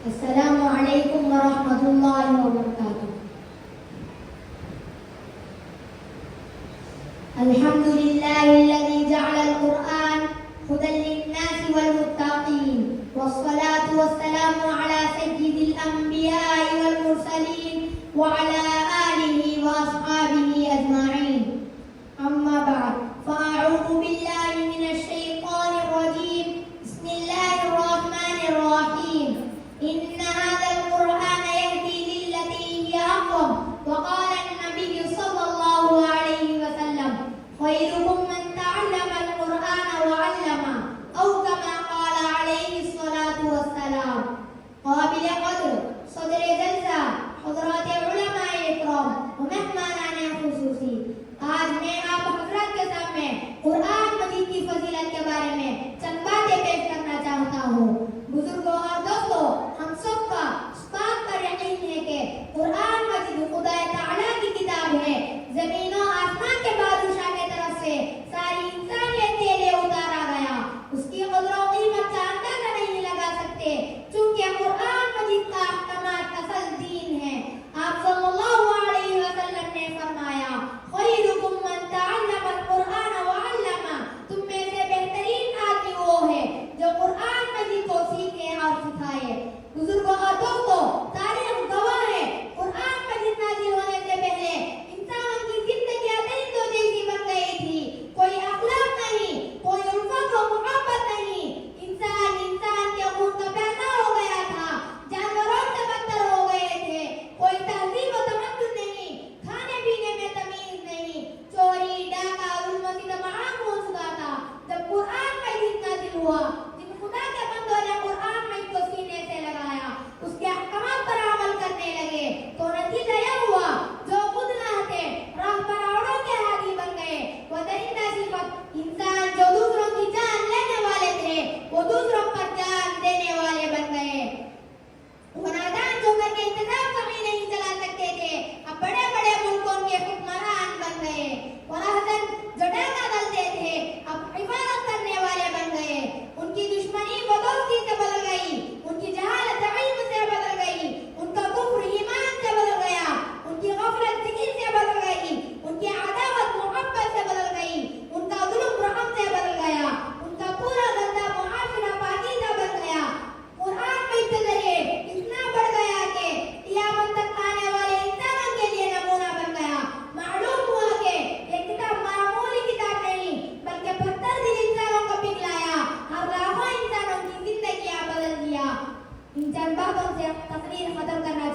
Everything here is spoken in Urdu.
السلام عليكم ورحمة الله وبركاته. الحمد لله الذي جعل القرآن هدى للناس والمتقين، والصلاة والسلام على سيد الأنبياء والمرسلين وعلى آله وأصحابه أجمعين. أما بعد، فأعوذ بالله من الشيطان الرجيم. بسم الله الرحمن الرحيم. إن هذا القرآن يهدي للتي هي أقوم. وقال النبي صلى الله عليه وسلم: خيركم من تعلم القرآن وعلمه، أو كما قال عليه الصلاة والسلام. قابل قدر صدر جلسہ حضرات علماء اکرام و مہمانان خصوصی، آج میں آپ حضرات کے سامنے قرآن مجید کی فضیلت کے بارے میں چند باتیں پیش کرنا چاہتا ہوں۔ بزرگوں اور دوستوں، ہم سب کا اس بات پر یقین ہے کہ قرآن مجید خدا تعالیٰ کی کتاب ہے۔ زمین و آسمان کے بادشاہ کی طرف سے ساری انسانیت کے لیے اتارا گیا۔ اس کی قدر و قیمت کا اندازہ نہیں لگا سکتے، چونکہ قرآن مجید کا احکامات اصل دین ہے۔ آپ صلی اللہ علیہ وسلم نے فرمایا: خیرکم من تعلم القرآن وعلمہ، تم میں سے بہترین آدمی وہ ہے جو قرآن مجید کو سیکھے اور سکھائے۔ بزرگوں اور دوستوں، تاریخ گواہ ہے، قرآن مجید نازل ہونے سے پہلے انسان کی زندگیاں درندوں جیسی بن گئی تھی۔ کوئی اخلاق نہیں، کوئی الفت و محبت نہیں، انسان کے خون کا پیدا ہو گیا تھا، جانوروں سے بدتر ہو گئے تھے۔ کوئی تہذیب و تمدن نہیں، کھانے پینے میں تمیز نہیں، چوری ڈاکہ ظلم و ستم عام ہو چکا تھا۔ جب قرآن مجید نازل ہوا، جن خدا کے بندوں نے قرآن مجید کو سینے سے لگایا، اس کے احکامات پر عمل کرنے لگے، تو نتیجہ یہ ہوا جو خود نہ تھے راہ پر اوڑوں کے ہادی بن گئے۔ وہ درندہ صفت انسان جو دوسروں کی جان لینے والے تھے، وہ دوسروں پر جان دینے والے بن گئے۔ وہ نادان جو گھر کے انتظام کبھی نہیں چلا سکتے تھے، اب بڑے بڑے ملکوں کے حکمران بن گئے۔ وہ راہزن جو ڈاکہ ڈالتے تھے، اب عبادت کرنے والے بن گئے۔ ان کی دشمنی وہ دوستی سے بدل گئی، ان کی جہالت علم سے بدل گئی، ان کا کفر ایمان سے بدل گیا، ان کی غفلت ذکر سے بدل گئی، ان کی عداوت محبت سے بدل گئی، ان کا ظلم رحم سے بدل گیا، ان کا پورا گندا معاشرہ پاکیزہ بن گیا۔ قرآن مجید کے ذریعے اتنا بڑھ گیا کہ قیامت تک آنے والے انسانوں کے لیے نمونہ بن گیا۔ معلوم ہوا کہ یہ کتاب معمولی کتاب نہیں، بلکہ پتھر دل انسانوں کو پگھلایا اور لاکھوں انسانوں کی زندگیاں بدل دیا۔ ان چند باتوں سے تقریر ختم کرنا